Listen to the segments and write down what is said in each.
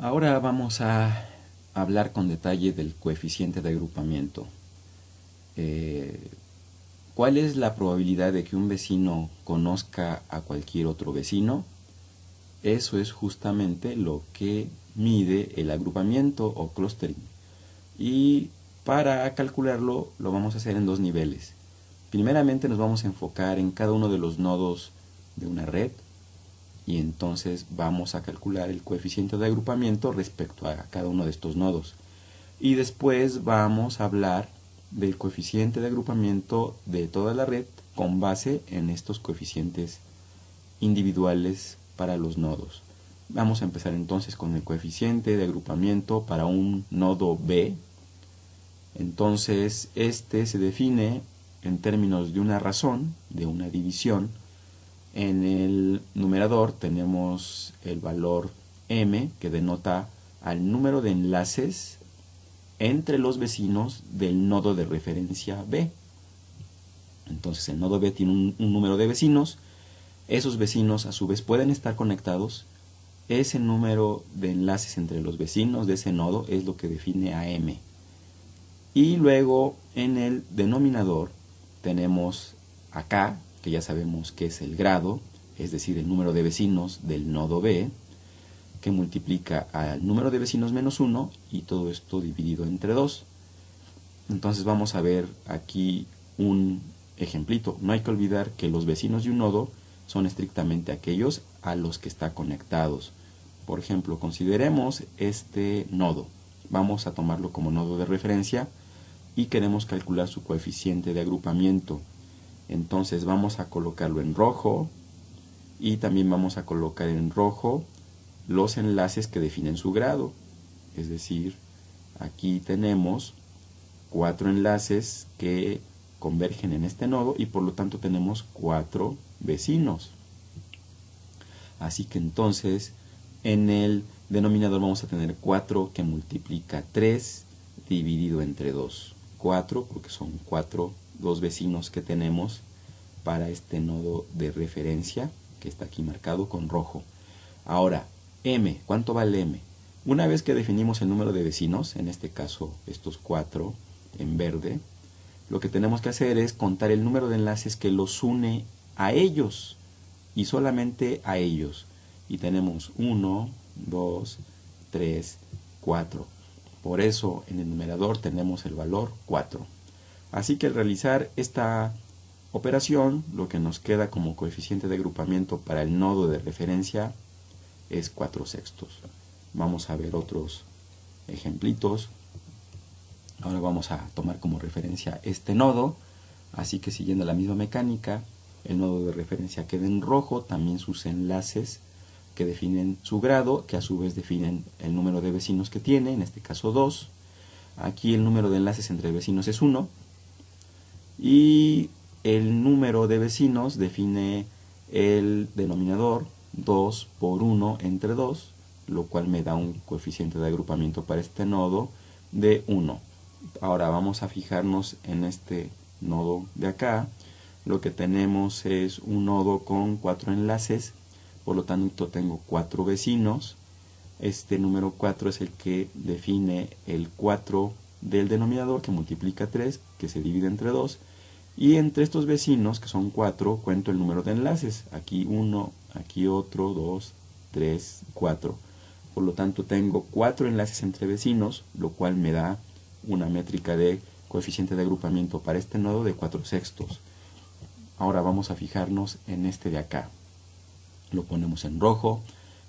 Ahora vamos a hablar con detalle del coeficiente de agrupamiento. ¿Cuál es la probabilidad de que un vecino conozca a cualquier otro vecino? Eso es justamente lo que mide el agrupamiento o clustering. Y para calcularlo lo vamos a hacer en dos niveles. Primeramente nos vamos a enfocar en cada uno de los nodos de una red y entonces vamos a calcular el coeficiente de agrupamiento respecto a cada uno de estos nodos. Y después vamos a hablar del coeficiente de agrupamiento de toda la red con base en estos coeficientes individuales para los nodos. Vamos a empezar entonces con el coeficiente de agrupamiento para un nodo B. Entonces este se define en términos de una razón, de una división. En el numerador tenemos el valor m, que denota al número de enlaces entre los vecinos del nodo de referencia B. Entonces el nodo B tiene un número de vecinos. Esos vecinos a su vez pueden estar conectados. Ese número de enlaces entre los vecinos de ese nodo es lo que define a m. Y luego en el denominador tenemos a k, que ya sabemos que es el grado, es decir, el número de vecinos del nodo B, que multiplica al número de vecinos menos 1 y todo esto dividido entre 2. Entonces vamos a ver aquí un ejemplito. No hay que olvidar que los vecinos de un nodo son estrictamente aquellos a los que está conectados. Por ejemplo, consideremos este nodo. Vamos a tomarlo como nodo de referencia y queremos calcular su coeficiente de agrupamiento. Entonces vamos a colocarlo en rojo y también vamos a colocar en rojo los enlaces que definen su grado. Es decir, aquí tenemos 4 enlaces que convergen en este nodo y por lo tanto tenemos 4 vecinos. Así que entonces en el denominador vamos a tener 4 que multiplica 3 dividido entre 2. 4 porque son 2 vecinos que tenemos para este nodo de referencia que está aquí marcado con rojo. Ahora, m, ¿cuánto vale m? Una vez que definimos el número de vecinos, en este caso estos 4 en verde, lo que tenemos que hacer es contar el número de enlaces que los une a ellos y solamente a ellos. Y tenemos 1, 2, 3, 4. Por eso en el numerador tenemos el valor 4. Así que al realizar esta operación, lo que nos queda como coeficiente de agrupamiento para el nodo de referencia es 4/6. Vamos a ver otros ejemplitos. Ahora vamos a tomar como referencia este nodo. Así que siguiendo la misma mecánica, el nodo de referencia queda en rojo, también sus enlaces que definen su grado, que a su vez definen el número de vecinos que tiene, en este caso 2. Aquí el número de enlaces entre vecinos es 1. Y el número de vecinos define el denominador 2 por 1 entre 2, lo cual me da un coeficiente de agrupamiento para este nodo de 1. Ahora vamos a fijarnos en este nodo de acá. Lo que tenemos es un nodo con 4 enlaces, por lo tanto tengo 4 vecinos. Este número 4 es el que define el 4 del denominador, que multiplica 3, que se divide entre 2. Y entre estos vecinos, que son 4, cuento el número de enlaces. Aquí 1, aquí otro, 2, 3, 4. Por lo tanto tengo 4 enlaces entre vecinos, lo cual me da una métrica de coeficiente de agrupamiento para este nodo de 4/6. Ahora vamos a fijarnos en este de acá. Lo ponemos en rojo.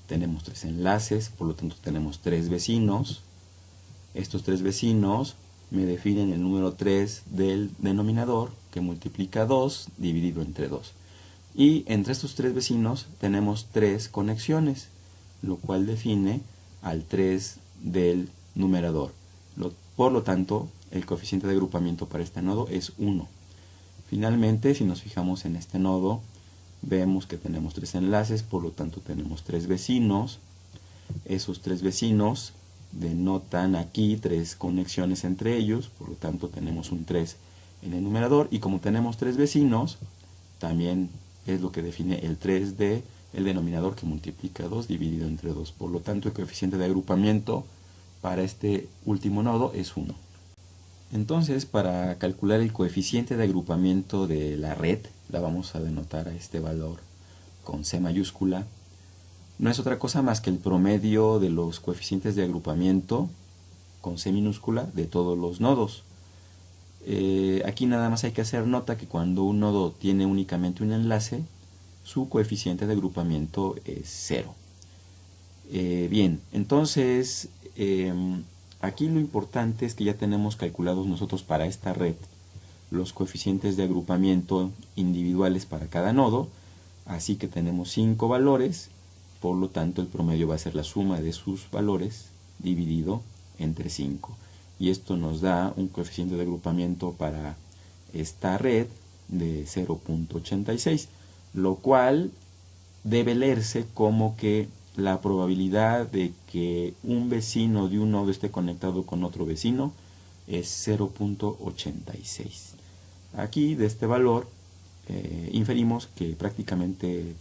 Tenemos 3 enlaces, por lo tanto tenemos 3 vecinos. Estos 3 vecinos me definen el número 3 del denominador, que multiplica 2 dividido entre 2. Y entre estos 3 vecinos tenemos 3 conexiones, lo cual define al 3 del numerador. Por lo tanto, el coeficiente de agrupamiento para este nodo es 1. Finalmente, si nos fijamos en este nodo, vemos que tenemos 3 enlaces, por lo tanto tenemos 3 vecinos. Esos 3 vecinos denotan aquí 3 conexiones entre ellos, por lo tanto tenemos un 3 en el numerador. Y como tenemos 3 vecinos, también es lo que define el 3 de el denominador que multiplica 2 dividido entre 2. Por lo tanto, el coeficiente de agrupamiento para este último nodo es 1. Entonces, para calcular el coeficiente de agrupamiento de la red, la vamos a denotar a este valor con C mayúscula. No es otra cosa más que el promedio de los coeficientes de agrupamiento con C minúscula de todos los nodos. Aquí nada más hay que hacer nota que cuando un nodo tiene únicamente un enlace, su coeficiente de agrupamiento es 0. Bien, entonces aquí lo importante es que ya tenemos calculados nosotros para esta red los coeficientes de agrupamiento individuales para cada nodo, así que tenemos 5 valores, por lo tanto el promedio va a ser la suma de sus valores dividido entre 5. Y esto nos da un coeficiente de agrupamiento para esta red de 0.86, lo cual debe leerse como que la probabilidad de que un vecino de un nodo esté conectado con otro vecino es 0.86. Aquí de este valor inferimos que prácticamente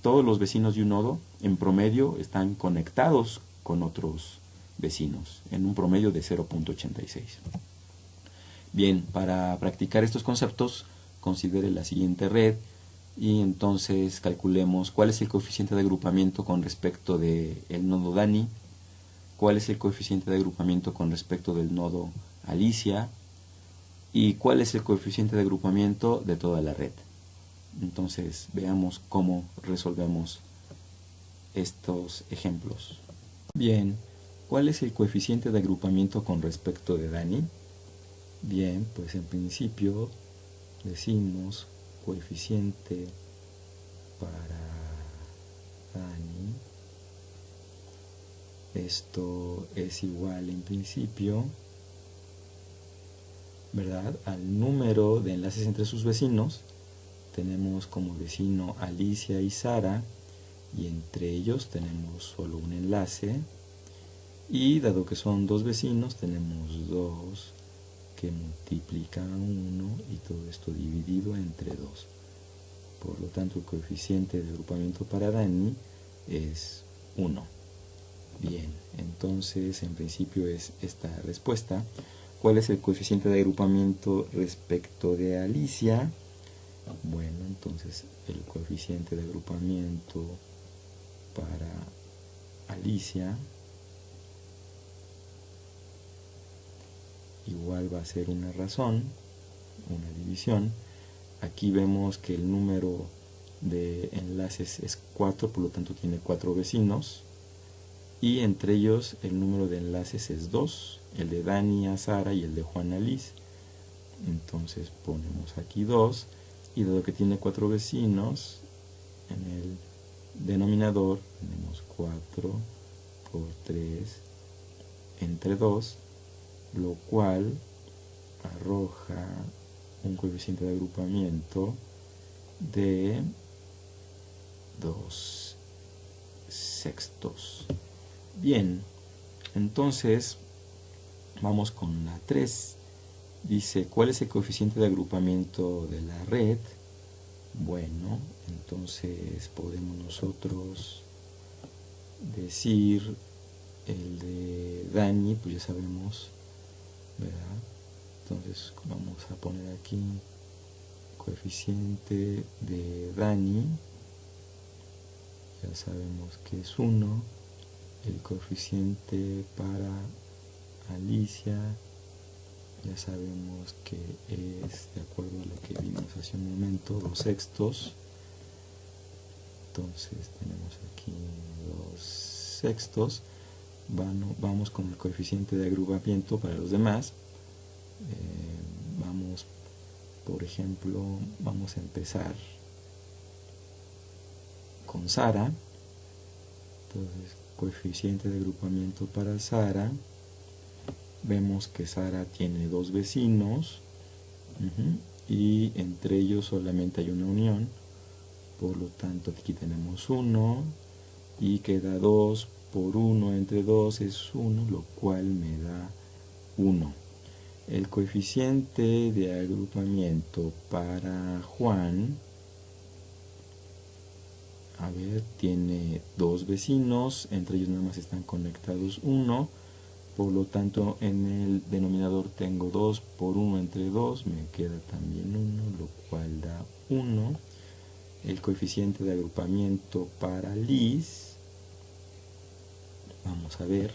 todos los vecinos de un nodo en promedio están conectados con otros vecinos en un promedio de 0.86. Bien, para practicar estos conceptos considere la siguiente red y entonces calculemos cuál es el coeficiente de agrupamiento con respecto del nodo Dani, cuál es el coeficiente de agrupamiento con respecto del nodo Alicia y cuál es el coeficiente de agrupamiento de toda la red. Entonces veamos cómo resolvemos estos ejemplos. Bien, ¿cuál es el coeficiente de agrupamiento con respecto de Dani? Bien, pues en principio decimos coeficiente para Dani. Esto es igual en principio, ¿verdad?, al número de enlaces entre sus vecinos. Tenemos como vecino Alicia y Sara y entre ellos tenemos solo un enlace. Y dado que son dos vecinos, tenemos 2 que multiplican a 1 y todo esto dividido entre 2. Por lo tanto, el coeficiente de agrupamiento para Dani es 1. Bien, entonces en principio es esta respuesta. ¿Cuál es el coeficiente de agrupamiento respecto de Alicia? Bueno, entonces el coeficiente de agrupamiento para Alicia igual va a ser una razón, una división. Aquí vemos que el número de enlaces es 4, por lo tanto tiene 4 vecinos. Y entre ellos el número de enlaces es 2, el de Dani a Sara y el de Juan a Liz. Entonces ponemos aquí 2, y dado que tiene 4 vecinos, en el denominador tenemos 4 por 3 entre 2, lo cual arroja un coeficiente de agrupamiento de 2/6. Bien, entonces vamos con la 3. Dice, ¿cuál es el coeficiente de agrupamiento de la red? Bueno, entonces podemos nosotros decir el de Dani, pues ya sabemos, ¿verdad? Entonces vamos a poner aquí coeficiente de Dani, ya sabemos que es 1, el coeficiente para Alicia, ya sabemos que es, de acuerdo a lo que vimos hace un momento, 2/6. Entonces tenemos aquí 2/6. Vamos con el coeficiente de agrupamiento para los demás. Vamos, por ejemplo, vamos a empezar con Sara. Entonces, coeficiente de agrupamiento para Sara. Vemos que Sara tiene 2 vecinos y entre ellos solamente hay una unión, por lo tanto aquí tenemos 1 y queda 2 por 1 entre 2 es 1, lo cual me da 1. El coeficiente de agrupamiento para Juan, a ver, tiene dos vecinos, entre ellos nada más están conectados 1, por lo tanto en el denominador tengo 2 por 1 entre 2, me queda también 1, lo cual da 1. El coeficiente de agrupamiento para Liz, vamos a ver,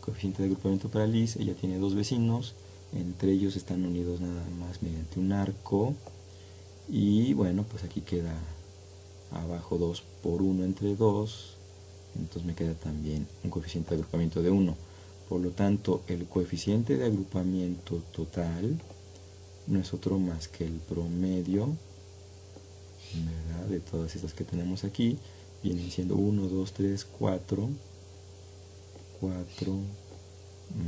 coeficiente de agrupamiento para Liz, ella tiene dos vecinos, entre ellos están unidos nada más mediante un arco, y bueno, pues aquí queda abajo 2 por 1 entre 2, entonces me queda también un coeficiente de agrupamiento de 1. Por lo tanto, el coeficiente de agrupamiento total no es otro más que el promedio, ¿verdad?, de todas estas que tenemos aquí. Vienen siendo 1, 2, 3, 4, 4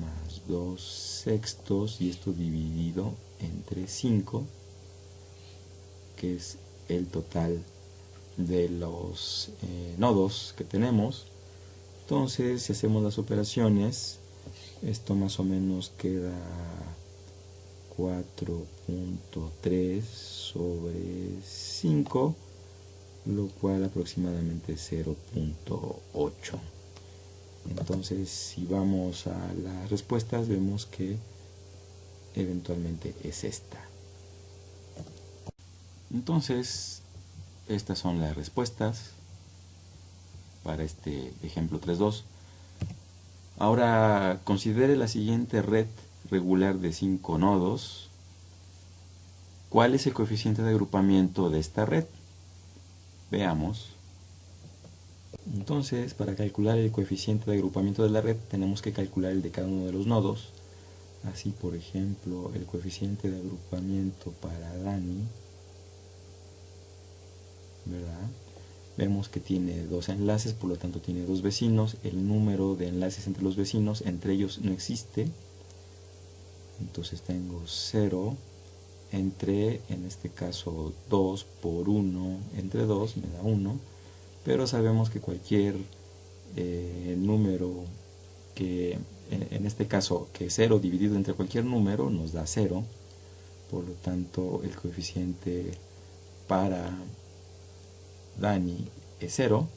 más 2 sextos, y esto dividido entre 5, que es el total de los nodos que tenemos. Entonces, si hacemos las operaciones, esto más o menos queda 4.3 sobre 5, lo cual aproximadamente es 0.8. Entonces, si vamos a las respuestas, vemos que eventualmente es esta. Entonces, estas son las respuestas para este ejemplo 3.2. Ahora considere la siguiente red regular de 5 nodos. ¿Cuál es el coeficiente de agrupamiento de esta red? Veamos. Entonces, para calcular el coeficiente de agrupamiento de la red, tenemos que calcular el de cada uno de los nodos. Así, por ejemplo, el coeficiente de agrupamiento para Dani, ¿verdad? Vemos que tiene dos enlaces, por lo tanto tiene dos vecinos. El número de enlaces entre los vecinos, entre ellos no existe. Entonces tengo 0 entre, en este caso, 2 por 1 entre 2 me da 1. Pero sabemos que cualquier número que, en este caso, que 0 dividido entre cualquier número nos da 0. Por lo tanto, el coeficiente para Dani es 0,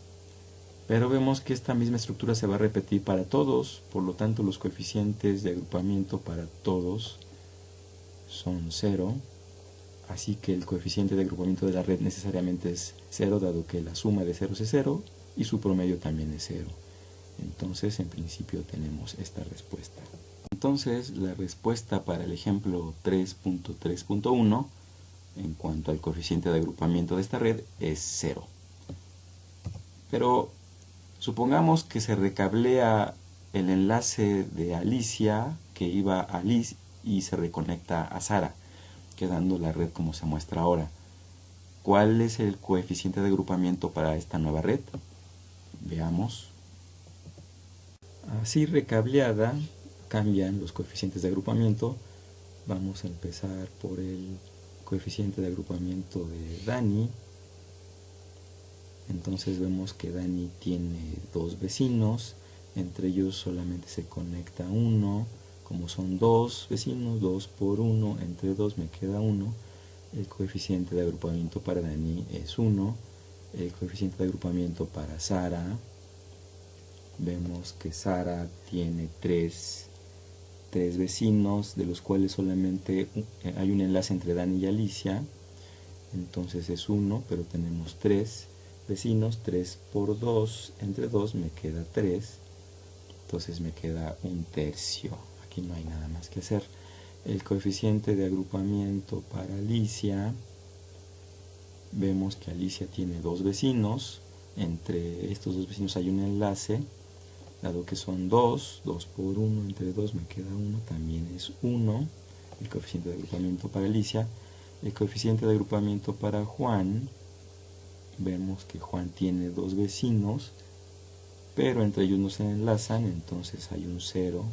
pero vemos que esta misma estructura se va a repetir para todos, por lo tanto los coeficientes de agrupamiento para todos son 0, así que el coeficiente de agrupamiento de la red necesariamente es 0, dado que la suma de ceros es 0 y su promedio también es 0. Entonces, en principio tenemos esta respuesta. Entonces, la respuesta para el ejemplo 3.3.1 en cuanto al coeficiente de agrupamiento de esta red es 0. Pero supongamos que se recablea el enlace de Alicia que iba a Liz y se reconecta a Sara, quedando la red como se muestra ahora. ¿Cuál es el coeficiente de agrupamiento para esta nueva red? Veamos. Así recableada, cambian los coeficientes de agrupamiento. Vamos a empezar por el coeficiente de agrupamiento de Dani. Entonces vemos que Dani tiene dos vecinos, entre ellos solamente se conecta uno. Como son dos vecinos, 2 por 1 entre 2 me queda 1. El coeficiente de agrupamiento para Dani es 1. El coeficiente de agrupamiento para Sara, vemos que Sara tiene tres vecinos, de los cuales solamente hay un enlace entre Dani y Alicia, entonces es 1, pero tenemos 3 vecinos, 3 por 2 entre 2 me queda 3, entonces me queda un tercio. Aquí no hay nada más que hacer. El coeficiente de agrupamiento para Alicia, vemos que Alicia tiene dos vecinos, entre estos dos vecinos hay un enlace, dado que son 2 por 1 entre 2 me queda 1, también es 1, el coeficiente de agrupamiento para Alicia. El coeficiente de agrupamiento para Juan, vemos que Juan tiene dos vecinos, pero entre ellos no se enlazan, entonces hay un 0,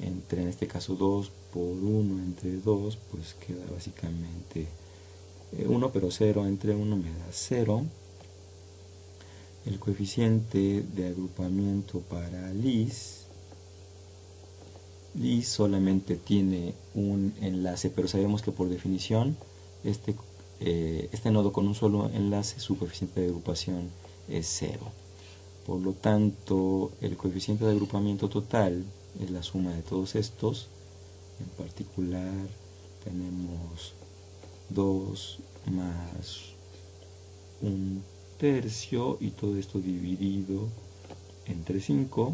entre, en este caso 2 por 1 entre 2, pues queda básicamente 1, pero 0 entre 1 me da 0. El coeficiente de agrupamiento para Liz solamente tiene un enlace, pero sabemos que por definición este nodo con un solo enlace, su coeficiente de agrupación es 0. Por lo tanto, el coeficiente de agrupamiento total es la suma de todos estos. En particular, tenemos 2 más 1/3 y todo esto dividido entre 5,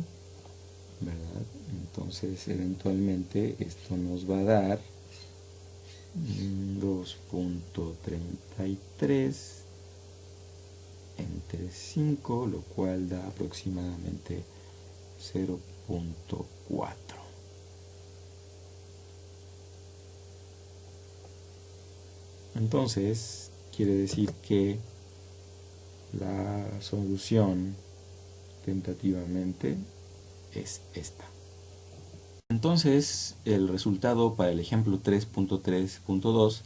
¿verdad? Entonces, eventualmente esto nos va a dar 2.33 entre 5, lo cual da aproximadamente 0.4. Entonces, quiere decir que la solución tentativamente es esta. Entonces, el resultado para el ejemplo 3.3.2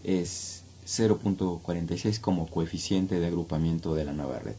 es 0.46 como coeficiente de agrupamiento de la nueva red.